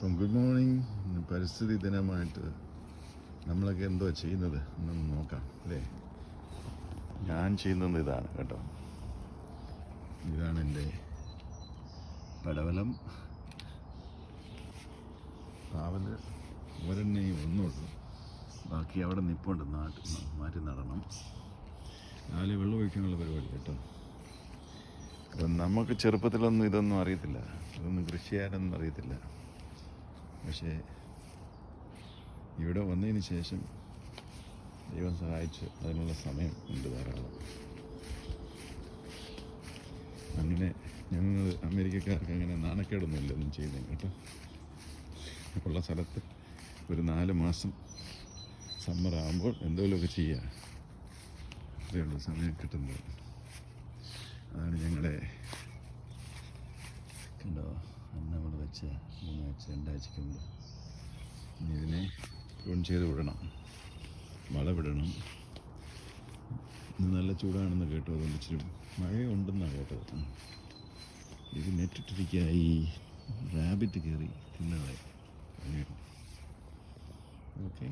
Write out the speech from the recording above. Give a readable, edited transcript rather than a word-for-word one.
അപ്പം good morning. പരിസ്ഥിതി ദിനമായിട്ട് നമ്മളൊക്കെ എന്തോ ചെയ്യുന്നത് എന്നൊന്ന് നോക്കാം അല്ലേ. ഞാൻ ചെയ്യുന്നത് ഇതാണ് കേട്ടോ. ഇതാണ് എൻ്റെ പടവലം. പാവല് ഒരെണ്ണയും ഒന്നുള്ളൂ, ബാക്കി അവിടെ നിൽപ്പുണ്ട്. മാറ്റി നടണം. രാവിലെ വെള്ളം ഒഴിക്കാനുള്ള പരിപാടി കേട്ടോ. അപ്പം നമുക്ക് ചെറുപ്പത്തിലൊന്നും ഇതൊന്നും അറിയത്തില്ല, ഇതൊന്നും കൃഷി ചെയ്യാനൊന്നും അറിയത്തില്ല. പക്ഷേ ഇവിടെ വന്നതിന് ശേഷം ദൈവം സഹായിച്ച് അതിനുള്ള സമയം ഉണ്ട് ധാരാളം. അങ്ങനെ ഞങ്ങൾ അമേരിക്കക്കാർക്ക് അങ്ങനെ നാണക്കേടൊന്നുമില്ല ഒന്നും ചെയ്യുന്നത് കേട്ടോ. ഉള്ള സ്ഥലത്ത് ഒരു 4 മാസം സമ്മറാകുമ്പോൾ എന്തെങ്കിലുമൊക്കെ ചെയ്യുക, അത്രയുള്ള സമയം കിട്ടുന്നത്. അതാണ് ഞങ്ങളുടെ കണ്ടോ നമ്മൾ വെച്ച 3 ആഴ്ച 2 ആഴ്ചയ്ക്ക് മുമ്പ്. ഇനി ഇതിനെ പ്രൂൺ ചെയ്ത് വിടണം, വളവിടണം. ഇന്ന് നല്ല ചൂടാണെന്ന് കേട്ടു, അതുകൊണ്ട് ഇച്ചിരി മഴയുണ്ടെന്നാണ് കേട്ടത്. ഇത് നെറ്റിട്ടിരിക്കുക, ഈ റാബിറ്റ് കയറി തിന്നകളെ. ഓക്കെ.